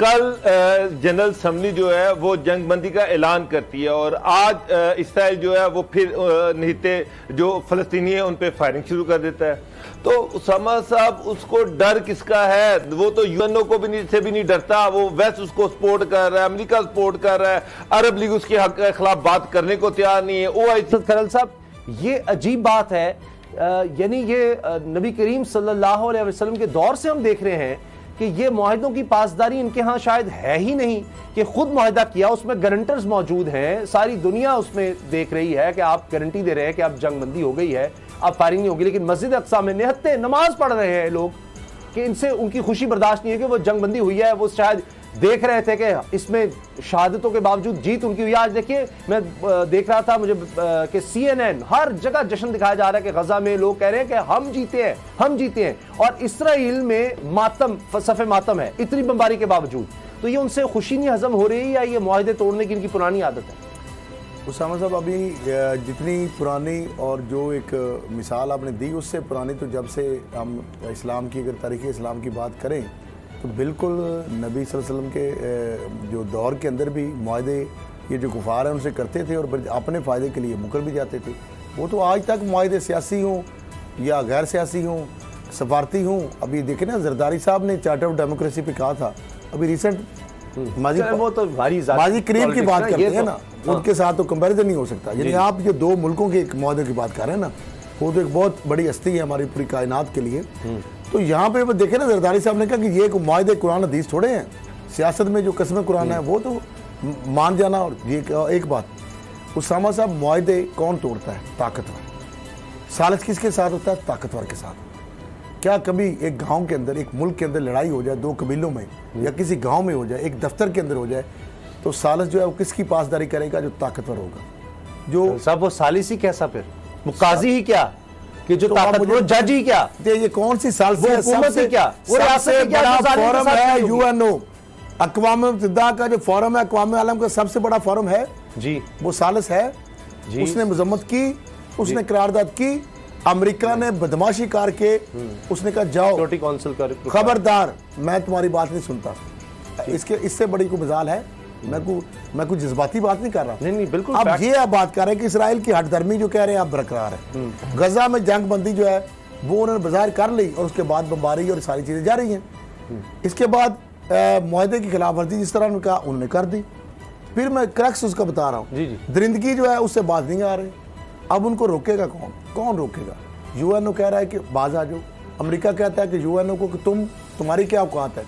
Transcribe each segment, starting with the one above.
कल general assembly जो है वो जंग बंदी का ऐलान करती है और आज इसराइल जो है वो फिर निहत्ते जो फलस्तीनी है उन पे फायरिंग शुरू कर देता है। तो उसामा साहब उसको डर किसका है? वो तो यूएनओ को से भी नहीं डरता, वो वेस्ट उसको सपोर्ट कर रहा है, अमेरिका सपोर्ट कर रहा है, अरब लीग उसके हक के खिलाफ बात करने को तैयार नहीं है। ओआईसी खरल साहब, ये अजीब बात है, यानी ये नबी करीम सल्लल्लाहु अलैहि वसल्लम के दौर से हम देख रहे हैं कि ये मुआहदों की पासदारी इनके यहाँ शायद है ही नहीं, कि खुद मुआहदा किया, उसमें गारंटर्स मौजूद हैं, सारी दुनिया उसमें देख रही है कि आप गारंटी दे रहे हैं कि आप जंगबंदी हो गई है, अब फायरिंग नहीं होगी। लेकिन मस्जिद अक्सा में निहत्ते नमाज पढ़ रहे हैं लोग कि इनसे उनकी खुशी बर्दाश्त नहीं है कि वो जंगबंदी हुई है। वो शायद देख रहे थे कि इसमें शहादतों के बावजूद जीत उनकी हुई। आज देखिए, मैं देख रहा था मुझे कि CNN हर जगह जश्न दिखाया जा रहा है कि गजा में लोग कह रहे हैं कि हम जीते हैं, हम जीते हैं, और इसराइल में मातम, सफ़े मातम है इतनी बमबारी के बावजूद। तो ये उनसे खुशी नहीं हजम हो रही या ये मुआहदे तोड़ने की इनकी पुरानी आदत है? उसामा साहब, अभी जितनी पुरानी और जो एक मिसाल आपने दी उससे पुरानी, तो जब से हम इस्लाम की अगर तारीख़ इस्लाम की बात करें तो बिल्कुल नबी सल्लल्लाहु अलैहि वसल्लम के जो दौर के अंदर भी मुआहदे ये जो कुफार हैं उनसे करते थे और अपने फ़ायदे के लिए मुकर भी जाते थे। वो तो आज तक मुआहदे सियासी हों या गैर सियासी हों, सफारती हों। अभी देखें ना, जरदारी साहब ने चार्टर ऑफ डेमोक्रेसी पे कहा था, अभी रिसेंट वो तो माजी करीब की बात करते हैं ना, उनके साथ तो कंपैरिजन नहीं हो सकता। यानी आप जो दो मुल्कों के एक मुआहदे की बात कर रहे हैं ना, वो तो एक बहुत बड़ी हस्ती है हमारी पूरी कायनात के लिए। तो यहाँ पे वो देखे ना, जरदारी साहब ने कहा कि ये मुआहदे कुरान हदीस थोड़े हैं, सियासत में जो कसमें कुरान है वो तो मान जाना। और ये एक बात, उसामा साहब, मुआहदे कौन तोड़ता है? ताकतवर। सालिस किसके साथ होता है? ताकतवर के साथ। क्या कभी एक गांव के अंदर, एक मुल्क के अंदर लड़ाई हो जाए, दो कबीलों में या किसी गांव में हो जाए, एक दफ्तर के अंदर हो जाए, तो सालिस जो है वो किसकी पासदारी करेगा? जो ताकतवर होगा। जो साहब वो सालिस ही कैसा, फिर वो काजी ही क्या कि जो ताकतवर, जज ही क्या? ये कौन सी साल से हुकूमत ही क्या? वो सबसे बड़ा फोरम है यूएनओ, अक़वाम मुत्तहिदा का जो फोरम है, अक़वाम आलम का सबसे बड़ा फोरम है जी, वो सालिस है। उसने मजम्मत की, उसने करारदाद की, अमेरिका ने बदमाशी करके उसने कहा जाओ सिक्योरिटी काउंसिल का, खबरदार मैं तुम्हारी बात नहीं सुनता। इससे बड़ी कोई मिसाल है? मैं कुछ जज्बाती बात नहीं कर रहा। नहीं बिल्कुल। अब ये आप बात कर रहे हैं कि इसराइल की हटधर्मी जो कह रहे हैं आप बरकरार है। गजा में जंग बंदी जो है वो उन्होंने बाजार कर ली और उसके बाद बमबारी और सारी चीजें जा रही हैं। इसके बाद मुआहदे की खिलाफ वर्जी जिस तरह उनका उन्होंने कर दी। फिर मैं क्रक्स उसका बता रहा हूँ, दरिंदगी जो है उससे बात नहीं आ रही। अब उनको रोकेगा कौन? कौन रोकेगा? यूएनओ कह रहा है कि बाज आ जाओ। अमेरिका कहता है कि यूएनओ को कि तुम्हारी क्या औकात है,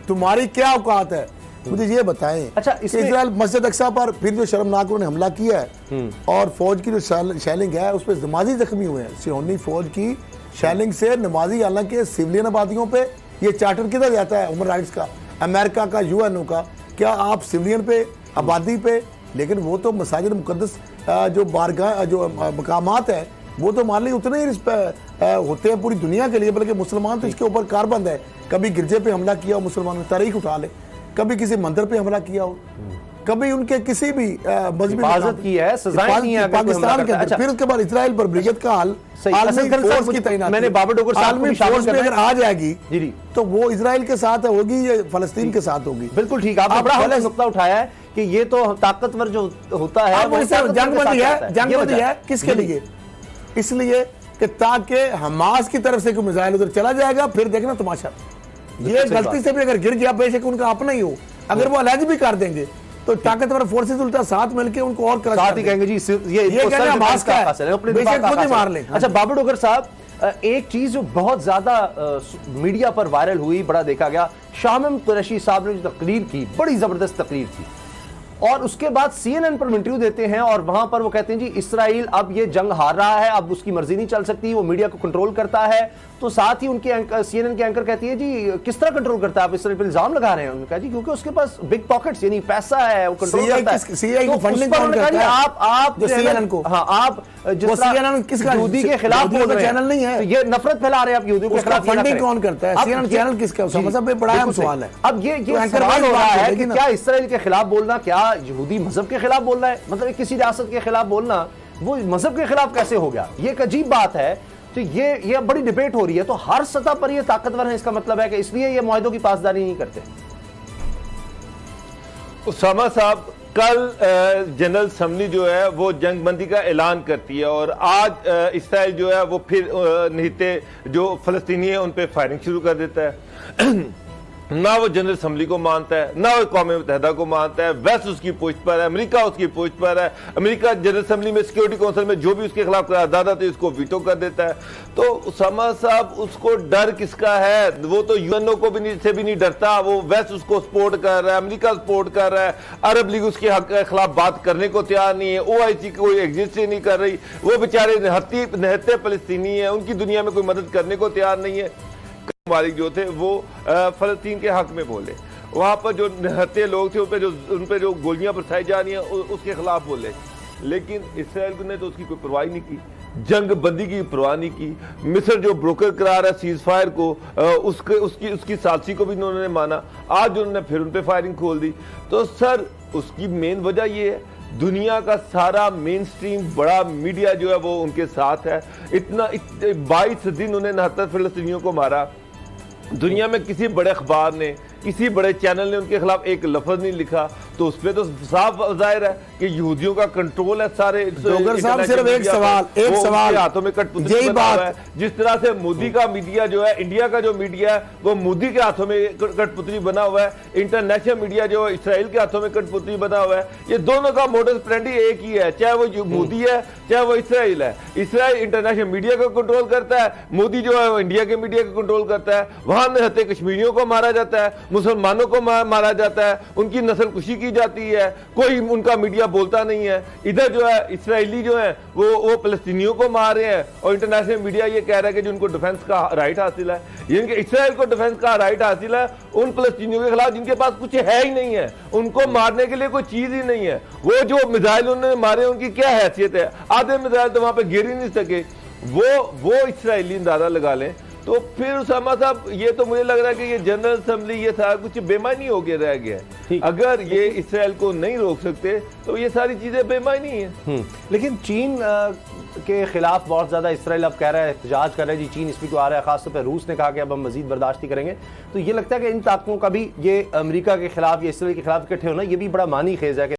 तुम्हारी क्या औकात है, मुझे ये बताएं। अच्छा, इजराइल मस्जिद अक्सा पर फिर जो शर्मनाक उन्होंने हमला किया है और फौज की जो शैलिंग है उस पर नमाजी जख्मी हुए हैं। सियोनी फौज की शैलिंग से नमाजी, हालांकि सिविलियन आबादियों पे ये चार्टर किधर जाता है ह्यूमन राइट्स का, अमेरिका का, यूएनओ का? क्या आप सिविलियन पे, आबादी पे? लेकिन वो तो मसाजिद मुकद्दस जो बारगाह, जो मकामात है, वो तो मान ली उतने ही होते हैं पूरी दुनिया के लिए, बल्कि मुसलमान तो इसके ऊपर कारबंद है। कभी गिरजे पे हमला किया हो मुसलमानों ने, तारीख उठा ले, कभी किसी मंदिर पे हमला किया हो, कभी उनके किसी भी मजहबी हिफाजत की है, सजाएं दी हैं पाकिस्तान के अंदर। फिर उसके बाद इजराइल पर ब्रिगेड का हाल, आलमी फोर्स की तैनाती, मैंने बाबर डोगर साहब आलमी फोर्स में अगर आ जाएगी जी तो वो इजराइल के साथ होगी या फलस्तीन के साथ होगी? बिल्कुल ठीक, आपने बड़ा नुक्ता उठाया है कि ये तो ताकतवर जो होता है वो जंगबंदी है। जंगबंदी है किसके लिए? इसलिए कि ताकि हमास की तरफ से कोई मिसाइल उधर चला जाएगा, फिर देखना तमाशा। ये गलती से भी अगर गिर गया, बेशक उनका अपना ही हो, अगर वो अलग भी कर देंगे तो ताकतवर फोर्सेस उल्टा साथ मिलकर उनको और साथ ही कहेंगे जी ये हमास का है, बेशक खुद ही मार लें। अच्छा बाबर डोगर साहब, एक चीज जो बहुत ज्यादा मीडिया पर वायरल हुई, बड़ा देखा गया, शामिम कुरैशी साहब ने जो तकरीर की, बड़ी जबरदस्त तकरीर थी, और उसके बाद CNN पर इंटरव्यू देते हैं और वहां पर वो कहते हैं जी इसराइल अब ये जंग हार रहा है, अब उसकी मर्जी नहीं चल सकती, वो मीडिया को कंट्रोल करता है। तो साथ ही उनके CNN के एंकर कहती है जी किस तरह कंट्रोल करता है, आप इसराइल पर इल्जाम लगा रहे हैं। उन्होंने कहा जी क्योंकि उसके पास बिग पॉकेट्स यानी पैसा है, वो कंट्रोल करता है। तो फंडिंग कौन करता है? आप CNN को, हाँ, आप CNN किसका? यहूदी के खिलाफ बोल रहे हैं, चैनल नहीं है, ये नफरत फैला रहे हैं आप यहूदियों के खिलाफ। फंडिंग कौन करता है? CNN चैनल किसका? मतलब बड़ा अहम सवाल है। अब ये सवाल हो रहा है कि क्या इसराइल के खिलाफ बोलना, क्या यहूदी मजहब के खिलाफ बोलना है? मतलब किसी रियासत के खिलाफ बोलना वो मजहब के खिलाफ कैसे हो गया? ये एक अजीब बात है। तो ये बड़ी डिबेट हो रही है। तो हर सतह पर ये ताकतवर है, इसका मतलब है कि इसलिए ये मुआहदों की पासदारी नहीं करते। उसामा साहब, कल जनरल असम्बली जो है वो जंग बंदी का ऐलान करती है और आज इसराइल जो है वो फिर निहत्ते जो फलस्तीनी है उन पे फायरिंग शुरू कर देता है। ना वो जनरल असम्बली को मानता है, ना वो कौम मुत्तहिदा को मानता है। वेस्ट उसकी पोस्ट पर है, अमेरिका उसकी पोस्ट पर है। अमेरिका जनरल असम्बली में, सिक्योरिटी काउंसिल में जो भी उसके खिलाफ करारदाद आती है उसको वीटो कर देता है। तो उसामा साहब, उसको डर किसका है? वो तो यूएनओ को भी से भी नहीं डरता। वो वेस्ट उसको सपोर्ट कर रहा है, अमेरिका सपोर्ट कर रहा है, अरब लीग उसके हक के खिलाफ बात करने को तैयार नहीं है, OIC कोई एग्जिस्ट ही नहीं कर रही। वो बेचारे निहत्ते फलस्तीनी है, उनकी दुनिया में कोई मदद करने को तैयार नहीं है। मालिक जो थे वो फलस्तीन के हक में बोले, वहां पर जो निहत्ते लोग थे उन पे जो गोलियां बरसाई जा रही हैं उसके खिलाफ बोले। लेकिन इसराइल ने तो उसकी कोई परवाह नहीं की, जंग बंदी की परवाह नहीं की। मिस्र जो ब्रोकर करा रहा है सीज फायर को, उसकी सालसी को भी उन्होंने माना। आज उन्होंने फिर उन पे फायरिंग खोल दी। तो सर, उसकी मेन वजह ये है, दुनिया का सारा मेन स्ट्रीम बड़ा मीडिया जो है वो उनके साथ है। 22 दिन उन्हें 69 फिलिस्तीनियों को मारा। दुनिया में किसी बड़े अखबार ने, किसी बड़े चैनल ने उनके खिलाफ एक लफ्ज नहीं लिखा। तो उस पर तो साफ जाहिर है कि यहूदियों का कंट्रोल है सारे। डोगर साहब, सिर्फ एक सवाल हाथों में कठपुतली बना हुआ है। जिस तरह से मोदी का मीडिया जो है, इंडिया का जो मीडिया है वो मोदी के हाथों में कठपुतली बना हुआ है, इंटरनेशनल मीडिया जो है इसराइल के हाथों में कठपुतली बना हुआ है। ये दोनों का मोडस ऑपरेंडी एक ही है, चाहे वो मोदी है चाहे वो इसराइल है। इसराइल इंटरनेशनल मीडिया को कंट्रोल करता है, मोदी जो है वो इंडिया के मीडिया को कंट्रोल करता है। वहां निहत्ते कश्मीरियों को मारा जाता है, मुसलमानों को मारा जाता है, उनकी नस्ल कुशी की जाती है, कोई उनका मीडिया बोलता नहीं है। इधर जो है इसराइली जो है वो फलस्तीनियों को मार रहे हैं और इंटरनेशनल मीडिया ये कह रहा है कि जिनको डिफेंस का राइट हासिल है, यानी इसराइल को डिफेंस का राइट हासिल है उन फलस्तीनियों के खिलाफ जिनके पास कुछ है ही नहीं है, उनको मारने के लिए कोई चीज ही नहीं है। वो जो मिसाइल उन्होंने मारे उनकी क्या हैसियत है? आधे मिसाइल तो वहां पे गिर ही नहीं सके। वो इसराइली अंदाजा लगा लें। तो फिर उसामा साहब, ये तो मुझे लग रहा है कि ये जनरल असम्बली ये सारा कुछ बेमानी हो गया रह गया है। अगर ये इसराइल को नहीं रोक सकते तो ये सारी चीजें बेमानी है। लेकिन चीन के खिलाफ बहुत ज्यादा इसराइल अब कह रहा है, एहतजाज कर रहा है जी, चीन इसमें क्यों आ रहा है। खासतौर पर रूस ने कहा कि अब हम मजीद बर्दाश्त नहीं करेंगे। तो ये लगता है कि इन ताकतों का भी ये अमेरिका के खिलाफ या इसराइल के खिलाफ इकट्ठे होना ये भी बड़ा मानी खेज है कि